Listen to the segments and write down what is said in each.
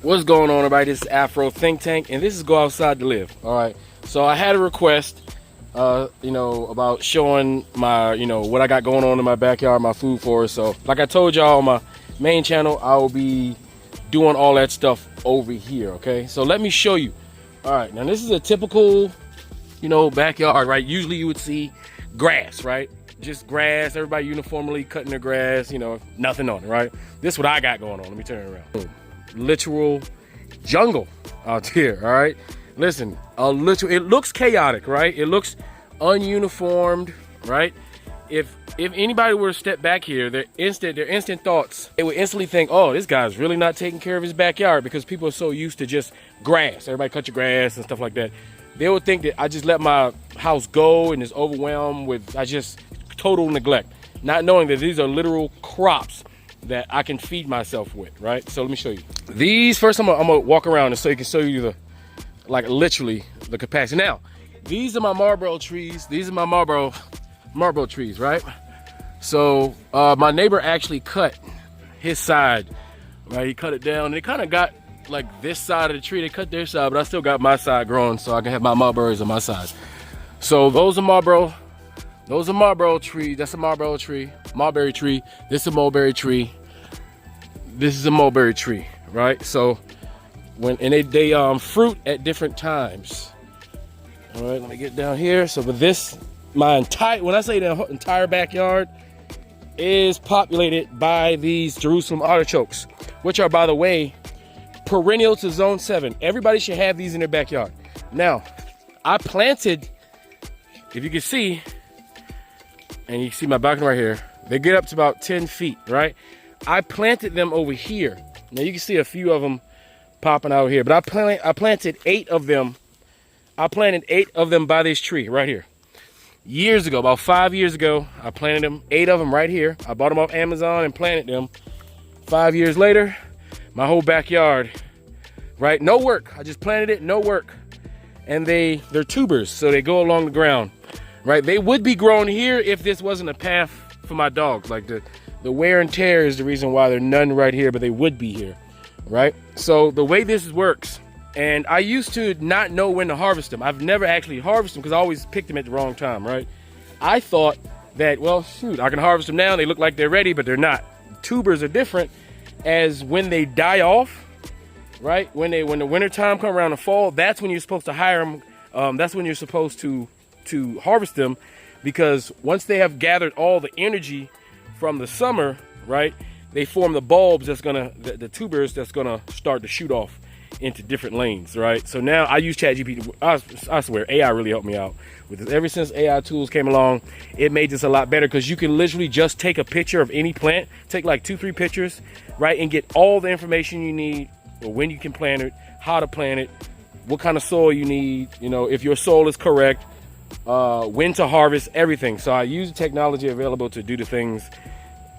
What's going on, everybody? This is Afro Think Tank, and this is Go Outside to Live. All right. So I had a request, about showing my, what I got going on in my backyard, my food forest. So, like I told y'all on my main channel, I will be doing all that stuff over here. Okay. So let me show you. All right. Now this is a typical, backyard, right? Usually you would see grass, right? Just grass. Everybody uniformly cutting their grass. Nothing on it, right? This is what I got going on. Let me turn it around. Boom. Literal jungle out here. All right, listen, it looks chaotic, right? It looks ununiformed, right? If anybody were to step back here, their instant thoughts, they would instantly think, oh, this guy's really not taking care of his backyard, because people are so used to just grass. Everybody cut your grass and stuff like that. They would think that I just let my house go and is overwhelmed with total neglect, not knowing that these are literal crops that I can feed myself with, right? So let me show you. These first, I'm gonna walk around and so you can show you literally the capacity. Now, these are my Marlboro trees. These are my Marlboro trees, right? So my neighbor actually cut his side, right? He cut it down. And it kind of got like this side of the tree. They cut their side, but I still got my side growing, so I can have my Marlboros on my side. So those are Marlboro. Those are Marlboro trees. That's a Marlboro tree. Mulberry tree. This is a mulberry tree. This is a mulberry tree, right? So they fruit at different times. All right, let me get down here. So with this, when I say the entire backyard is populated by these Jerusalem artichokes, which are, by the way, perennial to zone 7. Everybody should have these in their backyard. Now, I planted, if you can see, and you can see my balcony right here, they get up to about 10 feet, right? I planted them over here. Now you can see a few of them popping out here, but I planted 8 of them. I planted 8 of them by this tree right here. Years ago, about 5 years ago, I planted them, 8 of them right here. I bought them off Amazon and planted them. 5 years later, my whole backyard, right? No work. I just planted it, no work. And they're tubers, so they go along the ground. Right, they would be grown here if this wasn't a path for my dogs. Like the wear and tear is the reason why they're none right here, but they would be here, right? So the way this works, and I used to not know when to harvest them. I've never actually harvested them because I always picked them at the wrong time, right? I thought that, well, shoot, I can harvest them now. They look like they're ready, but they're not. Tubers are different, as when they die off, right? When the winter time come around the fall, that's when you're supposed to hire them. That's when you're supposed to harvest them, because once they have gathered all the energy from the summer, right, they form the bulbs the tubers that's gonna start to shoot off into different lanes, right? So now I use ChatGPT. I swear AI really helped me out with this. Ever since AI tools came along, it made this a lot better, because you can literally just take a picture of any plant, take like 2-3 pictures, right, and get all the information you need, or when you can plant it, how to plant it, what kind of soil you need, if your soil is correct, when to harvest, everything. So I use the technology available to do the things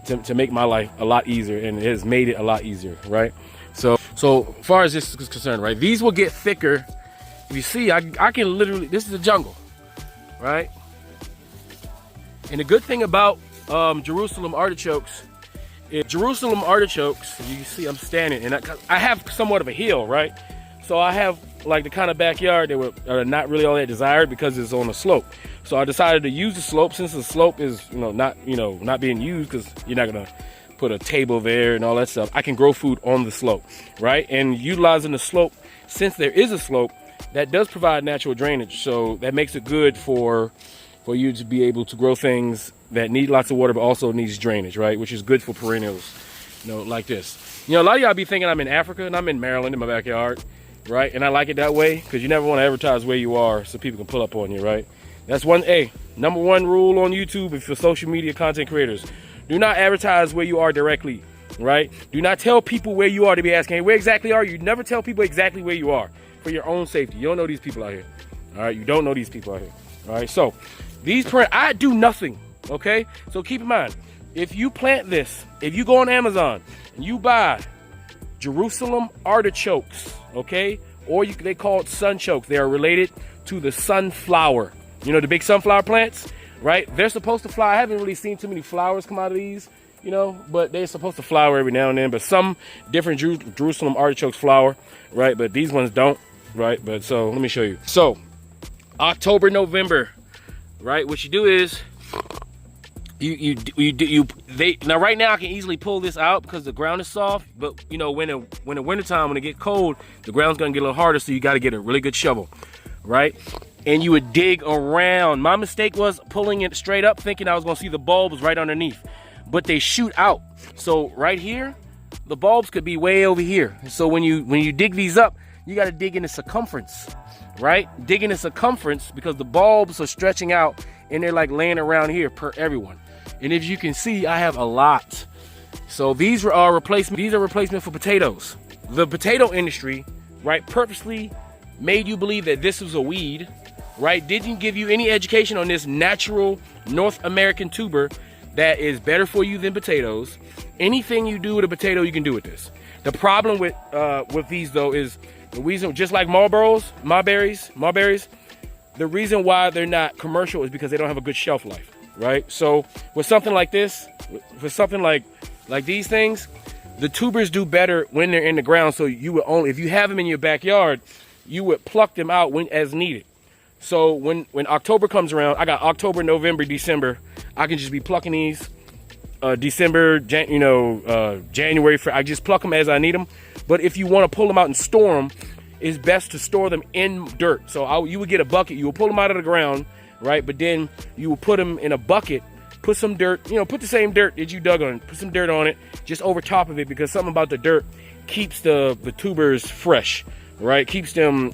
to make my life a lot easier, and it has made it a lot easier, right? So as far as this is concerned, right, these will get thicker. If you see, I can literally, this is a jungle, right? And the good thing about Jerusalem artichokes is you can see I'm standing, and I have somewhat of a hill, right? So I have like the kind of backyard that are not really all that desired, because it's on a slope. So I decided to use the slope, since the slope is not being used, because you're not gonna put a table there and all that stuff. I can grow food on the slope, right? And utilizing the slope, since there is a slope, that does provide natural drainage. So that makes it good for you to be able to grow things that need lots of water, but also needs drainage, right? Which is good for perennials, like this. A lot of y'all be thinking I'm in Africa, and I'm in Maryland in my backyard. Right, and I like it that way, because you never want to advertise where you are so people can pull up on you, right? That's number one rule on YouTube if you're social media content creators. Do not advertise where you are directly, right? Do not tell people where you are to be asking, hey, where exactly are you? Never tell people exactly where you are, for your own safety. You don't know these people out here, all right? You don't know these people out here, all right? So I do nothing, okay? So keep in mind, if you plant this, if you go on Amazon and you buy Jerusalem artichokes, okay, or they call it sunchokes. They are related to the sunflower. The big sunflower plants, right? They're supposed to fly. I haven't really seen too many flowers come out of these you know, but they're supposed to flower every now and then. But some different Jerusalem artichokes flower, right? But these ones don't, right? But so let me show you. So October, November, right? What you do is now right now I can easily pull this out because the ground is soft, but you know, when the wintertime, when it get cold, the ground's gonna get a little harder, so you got to get a really good shovel, right? And you would dig around. My mistake was pulling it straight up, thinking I was gonna see the bulbs right underneath, but they shoot out. So right here, the bulbs could be way over here. So when you dig these up, you got to dig in the circumference, right? Dig in the circumference because the bulbs are stretching out and they're like laying around here per everyone. And if you can see, I have a lot. So these are replacement. These are replacement for potatoes. The potato industry, right, purposely made you believe that this was a weed, right? Didn't give you any education on this natural North American tuber that is better for you than potatoes. Anything you do with a potato, you can do with this. The problem with these though is the reason, just like mulberries, the reason why they're not commercial is because they don't have a good shelf life, right? So with something like this, for something like these things, the tubers do better when they're in the ground. So you would only, if you have them in your backyard, you would pluck them out when as needed. So when October comes around, I got October, November, December. I can just be plucking these. December, January. I just pluck them as I need them. But if you want to pull them out and store them, it's best to store them in dirt. So you would get a bucket. You will pull them out of the ground, right? But then you will put them in a bucket. Put some dirt. Put the same dirt that you dug on. Put some dirt on it, just over top of it, because something about the dirt keeps the tubers fresh, right? Keeps them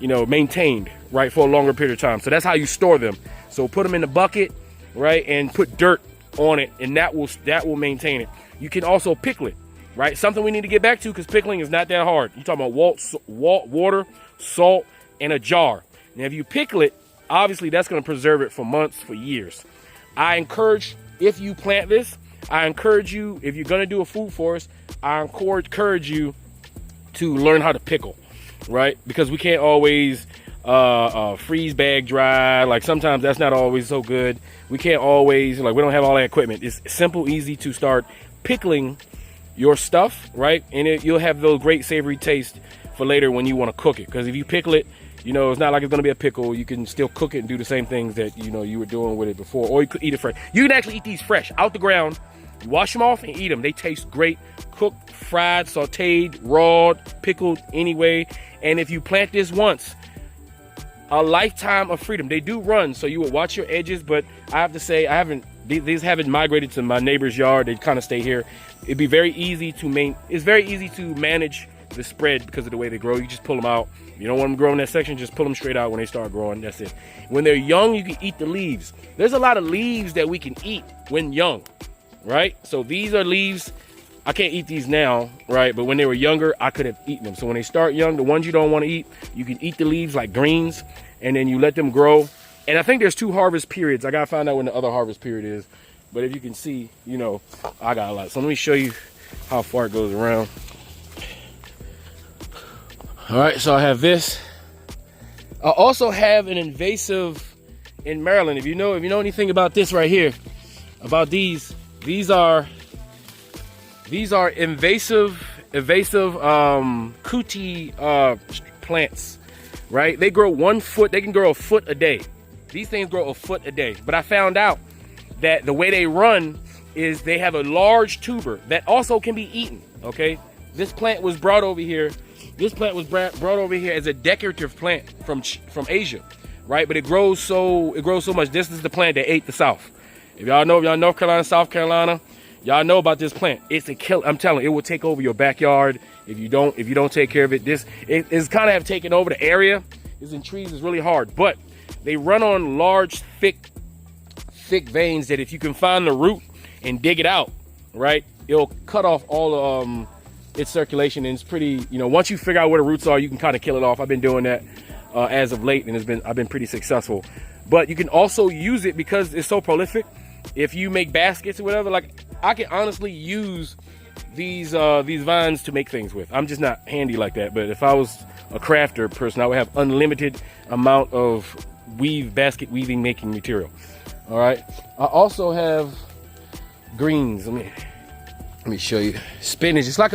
maintained, right, for a longer period of time. So that's how you store them. So put them in the bucket, right, and put dirt on it, and that will maintain it. You can also pickle it, right? Something we need to get back to, because pickling is not that hard. You're talking about water, salt, and a jar. Now, if you pickle it, obviously that's going to preserve it for months, for years. I encourage, if you plant this, I encourage you, if you're going to do a food forest, I encourage you to learn how to pickle, right? Because we can't always freeze bag dry. Like sometimes that's not always so good. We can't always, we don't have all that equipment. It's simple, easy to start pickling your stuff, right? And you'll have those great savory taste for later when you want to cook it. Because if you pickle it, it's not like it's going to be a pickle. You can still cook it and do the same things that, you were doing with it before. Or you could eat it fresh. You can actually eat these fresh, out the ground. You wash them off and eat them. They taste great. Cooked, fried, sauteed, raw, pickled, anyway. And if you plant this once, a lifetime of freedom. They do run, so you will watch your edges, but I have to say, these haven't migrated to my neighbor's yard. They kind of stay here. It'd be very easy it's very easy to manage the spread because of the way they grow. You just pull them out. You don't want them growing in that section, just pull them straight out when they start growing. That's it. When they're young, you can eat the leaves. There's a lot of leaves that we can eat when young, right? So these are leaves. I can't eat these now, right? But when they were younger, I could have eaten them. So when they start young, the ones you don't want to eat, you can eat the leaves like greens, and then you let them grow. And I think there's 2 harvest periods. I got to find out when the other harvest period is. But if you can see, I got a lot. So let me show you how far it goes around. All right, so I have this. I also have an invasive in Maryland. If you know anything about this right here, about these are invasive cootie plants, right? They grow 1 foot. They can grow a foot a day. These things grow a foot a day. But I found out that the way they run is they have a large tuber that also can be eaten. Okay, this plant was brought over here. This plant was brought over here as a decorative plant from Asia, right? But it grows so much. This is the plant that ate the South. If y'all know North Carolina, South Carolina, y'all know about this plant. It's a kill. I'm telling you, it will take over your backyard if you don't take care of it. It's kind of have taken over the area. It's in trees. It's really hard, but they run on large, thick veins that if you can find the root and dig it out, right, it'll cut off all its circulation. And it's pretty, once you figure out where the roots are, you can kind of kill it off. I've been doing that as of late, and I've been pretty successful. But you can also use it because it's so prolific. If you make baskets or whatever, I can honestly use these vines to make things with. I'm just not handy like that. But if I was a crafter person, I would have unlimited amount of basket weaving making material. All right. I also have greens. Let me show you. Spinach. It's like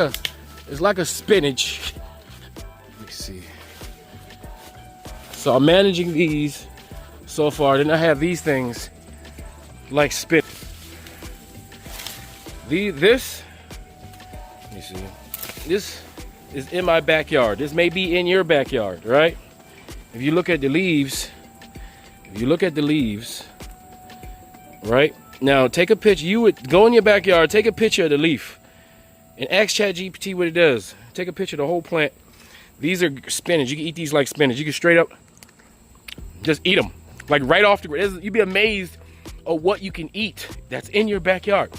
a spinach. Let me see. So I'm managing these so far. Then I have these things like spinach. This, let me see. This is in my backyard. This may be in your backyard, right? If you look at the leaves, right? Now take a picture. You would go in your backyard, take a picture of the leaf, and ask ChatGPT what it does. Take a picture of the whole plant. These are spinach. You can eat these like spinach. You can straight up just eat them, like right off the ground. You'd be amazed at what you can eat that's in your backyard.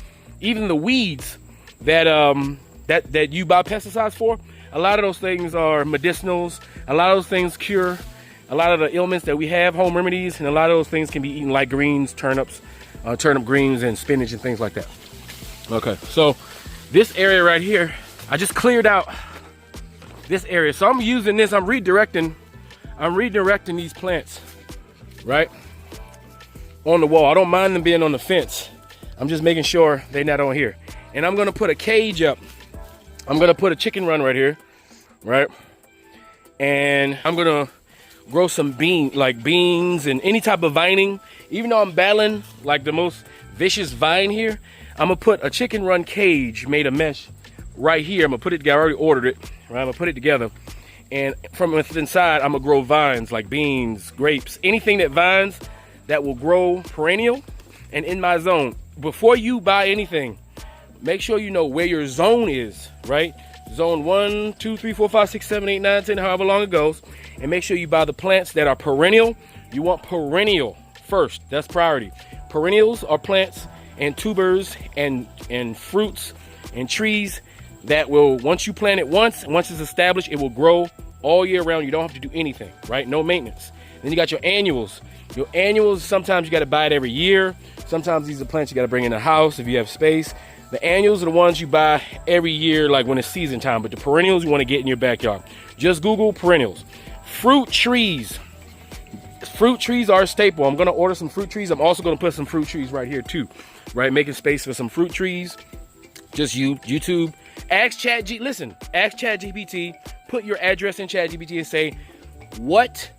Even the weeds that that you buy pesticides for, a lot of those things are medicinals. A lot of those things cure a lot of the ailments that we have, home remedies, and a lot of those things can be eaten like greens, turnips, turnip greens, and spinach and things like that. Okay, so this area right here, I just cleared out this area. So I'm using this, I'm redirecting these plants, right, on the wall. I don't mind them being on the fence. I'm just making sure they're not on here. And I'm gonna put a cage up. I'm gonna put a chicken run right here, right? And I'm gonna grow some beans and any type of vining. Even though I'm battling like the most vicious vine here, I'm gonna put a chicken run cage made of mesh right here. I'm gonna put it together. I already ordered it, right? I'm gonna put it together. And from inside, I'm gonna grow vines like beans, grapes, anything that vines that will grow perennial and in my zone. Before you buy anything, make sure you know where your zone is, right? Zone 1, 2, 3, 4, 5, 6, 7, 8, 9, 10, however long it goes. And make sure you buy the plants that are perennial. You want perennial first. That's priority. Perennials are plants and tubers and fruits and trees that will, once you plant it once it's established, it will grow all year round. You don't have to do anything, right? No maintenance. Then you got your annuals. Your annuals, sometimes you got to buy it every year. Sometimes these are plants you got to bring in the house if you have space. The annuals are the ones you buy every year, like when it's season time. But the perennials you want to get in your backyard. Just Google perennials. Fruit trees. Fruit trees are a staple. I'm going to order some fruit trees. I'm also going to put some fruit trees right here too, right? Making space for some fruit trees. Just YouTube. Ask ChatGPT. Put your address in ChatGPT and say, what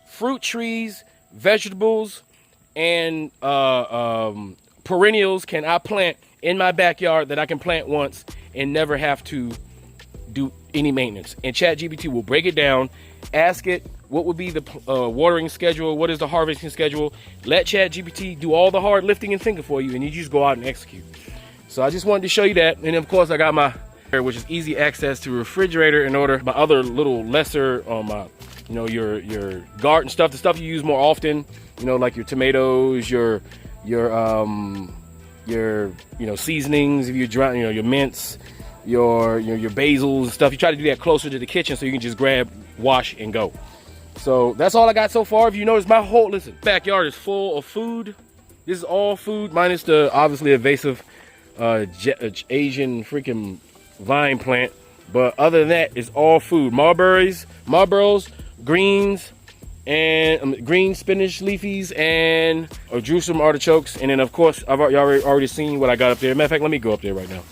fruit trees, vegetables, and perennials can I plant in my backyard that I can plant once and never have to do any maintenance? And ChatGPT will break it down. Ask it what would be the watering schedule, what is the harvesting schedule. Let ChatGPT do all the hard lifting and thinking for you, and you just go out and execute. So I just wanted to show you that. And of course I got my, which is easy access to a refrigerator in order my other little lesser your garden stuff, the stuff you use more often, like your tomatoes, your seasonings, if you dry, your mints, your basils and stuff. You try to do that closer to the kitchen so you can just grab, wash, and go. So that's all I got so far. If you notice, my whole backyard is full of food. This is all food minus the obviously invasive Asian freaking vine plant. But other than that, it's all food. Marlboros, greens, and green spinach leafies, and Jerusalem artichokes. And then of course, I've already seen what I got up there. Matter of fact, let me go up there right now.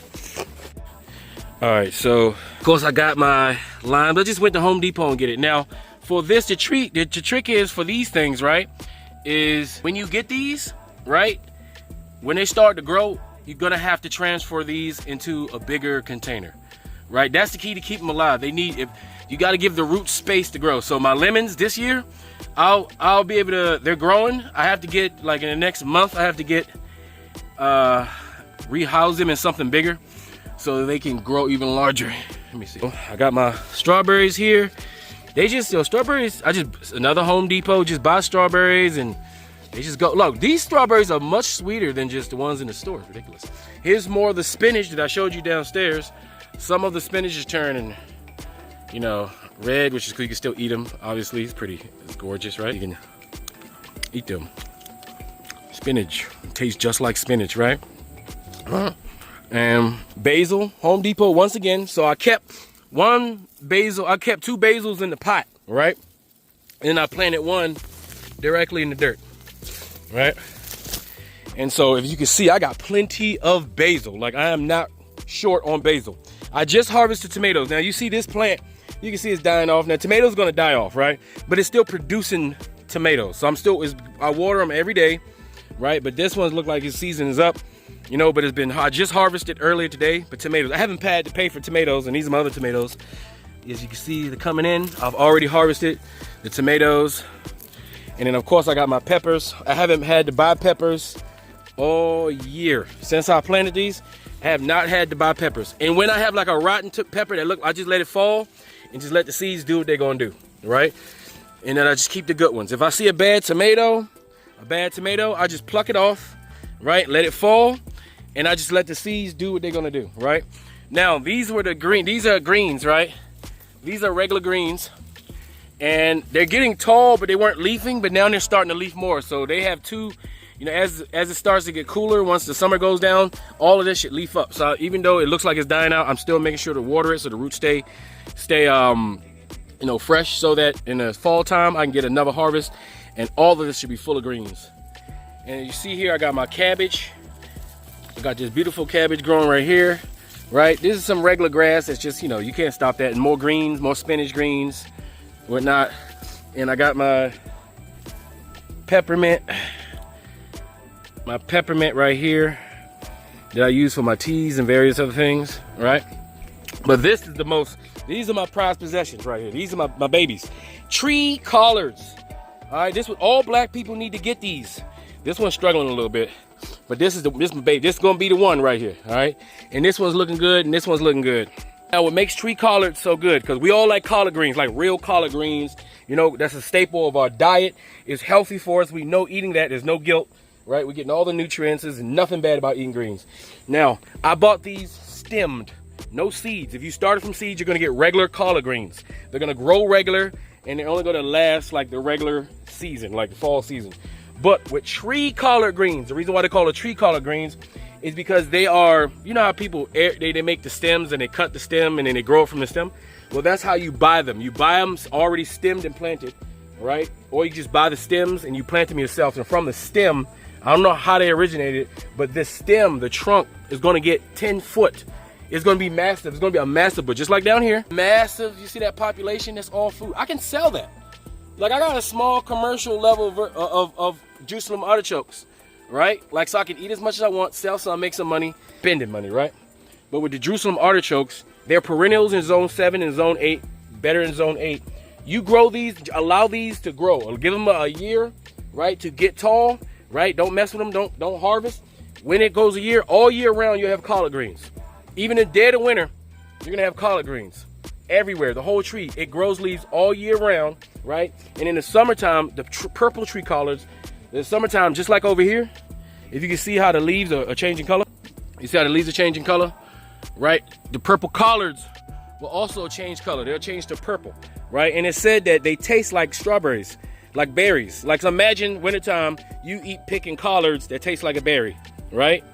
All right, so of course I got my limes. I just went to Home Depot and get it. Now for this, the trick is for these things, right, is when you get these, right, when they start to grow, you're gonna have to transfer these into a bigger container, right? That's the key to keep them alive. You got to give the roots space to grow. So my lemons this year, I'll be able to, they're growing. I have to get, like in the next month, I have to get, rehouse them in something bigger so that they can grow even larger. Let me see. I got my strawberries here. Strawberries, another Home Depot, just buy strawberries and they just go. Look, these strawberries are much sweeter than just the ones in the store. It's ridiculous. Here's more of the spinach that I showed you downstairs. Some of the spinach is turning, red, which is cool. You can still eat them. Obviously, it's gorgeous, right? You can eat them. Spinach tastes just like spinach, right? And basil, Home Depot once again. So I kept two basils in the pot, right? And I planted one directly in the dirt, right? And so if you can see, I got plenty of basil. Like, I am not short on basil. I just harvested tomatoes. Now you see this plant, you can see it's dying off. Now tomatoes gonna die off, right? But it's still producing tomatoes. So I water them every day, right? But this one's look like his season is up, you know, but I just harvested earlier today. But tomatoes, I haven't had to pay for tomatoes, and these are my other tomatoes. As you can see, they're coming in. I've already harvested the tomatoes. And then of course I got my peppers. I haven't had to buy peppers all year. Since I planted these, I have not had to buy peppers. And when I have like a rotten pepper that I just let it fall and just let the seeds do what they're gonna do, right? And then I just keep the good ones. If I see a bad tomato, I just pluck it off, right? Let it fall, and I just let the seeds do what they're gonna do, right? Now, these are greens, right? These are regular greens, and they're getting tall, but they weren't leafing, but now they're starting to leaf more. So they have two, you know, as it starts to get cooler, once the summer goes down, all of this should leaf up. So even though it looks like it's dying out, I'm still making sure to water it so the roots stay you know, fresh, so that in the fall time I can get another harvest, and all of this should be full of greens. And you see here, I got my cabbage. I got this beautiful cabbage growing right here, right? This is some regular grass. It's just, you know, you can't stop that. And more greens, more spinach greens, whatnot. And I got my peppermint right here that I use for my teas and various other things, right? But these are my prized possessions right here. These are my babies. Tree collards. All right, this is what all black people need to get these. This one's struggling a little bit, but this is my baby. This is gonna be the one right here, all right? And this one's looking good, and this one's looking good. Now, what makes tree collards so good, because we all like collard greens, like real collard greens. You know, that's a staple of our diet. It's healthy for us. We know eating that, there's no guilt, right? We're getting all the nutrients. There's nothing bad about eating greens. Now, I bought these stemmed. No seeds. If you started from seeds, you're gonna get regular collard greens. They're gonna grow regular, and they're only gonna last like the regular season, like the fall season. But with tree collard greens, the reason why they call it tree collard greens is because they are, you know how people, they make the stems and they cut the stem and then they grow it from the stem? Well, that's how you buy them. You buy them already stemmed and planted, right? Or you just buy the stems and you plant them yourself. And from the stem, I don't know how they originated, but this stem, the trunk, is gonna get 10 foot. It's gonna be massive. It's gonna be a massive, but just like down here, massive. You see that population? That's all food. I can sell that. Like, I got a small commercial level of Jerusalem artichokes, right? Like, so I can eat as much as I want, sell some, make some money, spending money, right? But with the Jerusalem artichokes, they're perennials in zone 7 and zone 8, better in zone 8. You grow these, allow these to grow. Give them a year, right, to get tall, right? Don't mess with them. Don't harvest. When it goes a year, all year round, you'll have collard greens. Even in dead of winter, you're gonna have collard greens everywhere. The whole tree, it grows leaves all year round, right? And in the summertime, the purple tree collards, in the summertime, just like over here, if you can see how the leaves are changing color, you see how the leaves are changing color, right? The purple collards will also change color. They'll change to purple, right? And it said that they taste like strawberries, like berries. Like, so imagine wintertime, you picking collards that taste like a berry, right?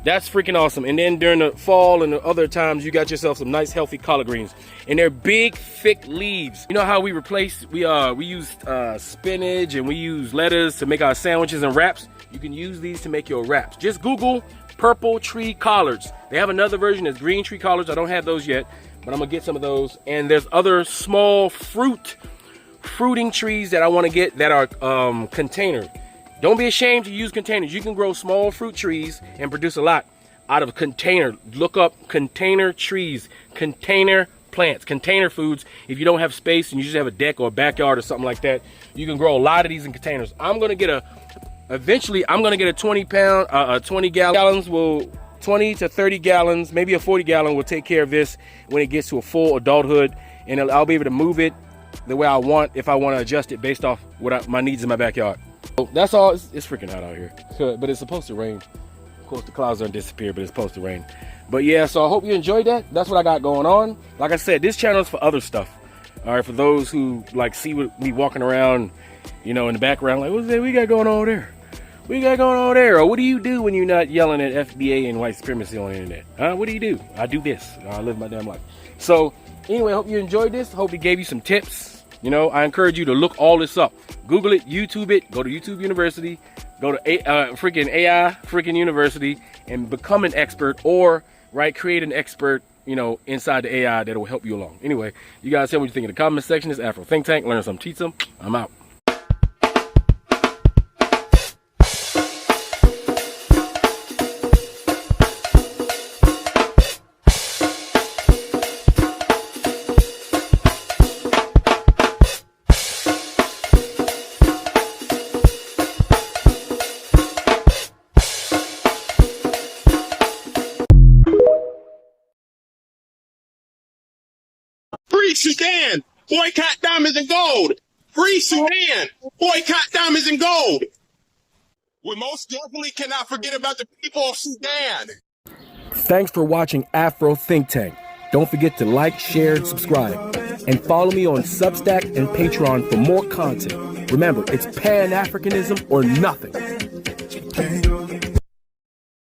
That's freaking awesome. And then during the fall and the other times, you got yourself some nice healthy collard greens. And they're big, thick leaves. You know how we use spinach and we use lettuce to make our sandwiches and wraps? You can use these to make your wraps. Just Google purple tree collards. They have another version that's green tree collards. I don't have those yet, but I'm gonna get some of those. And there's other small fruiting trees that I wanna get that are containered. Don't be ashamed to use containers. You can grow small fruit trees and produce a lot out of a container. Look up container trees, container plants, container foods. If you don't have space and you just have a deck or a backyard or something like that, you can grow a lot of these in containers. Eventually I'm gonna get a 20 gallons, 20 to 30 gallons, maybe a 40 gallon will take care of this when it gets to a full adulthood, and I'll be able to move it the way I want if I want to adjust it based off my needs in my backyard. So that's all. It's freaking hot out here, but it's supposed to rain. Of course, the clouds don't disappear, but it's supposed to rain. But yeah, so I hope you enjoyed that. That's what I got going on. Like I said, this channel is for other stuff. All right, for those who like see me walking around, you know, in the background, like, what's that we got going on over there? What you got going on over there? Or what do you do when you're not yelling at FBA and white supremacy on the internet? What do you do? I do this. I live my damn life. So anyway, I hope you enjoyed this. Hope it gave you some tips. You know, I encourage you to look all this up. Google it, YouTube it, go to YouTube University, Go to freaking AI freaking university and become an expert, or right, create an expert, you know, inside the AI that will help you along. Anyway, you guys tell me what you think in the comment section. It's Afro Think Tank. Learn some, teach some. I'm out. Free Sudan! Boycott diamonds and gold! Free Sudan! Boycott diamonds and gold! We most definitely cannot forget about the people of Sudan! Thanks for watching Afro Think Tank. Don't forget to like, share, and subscribe. And follow me on Substack and Patreon for more content. Remember, it's Pan-Africanism or nothing.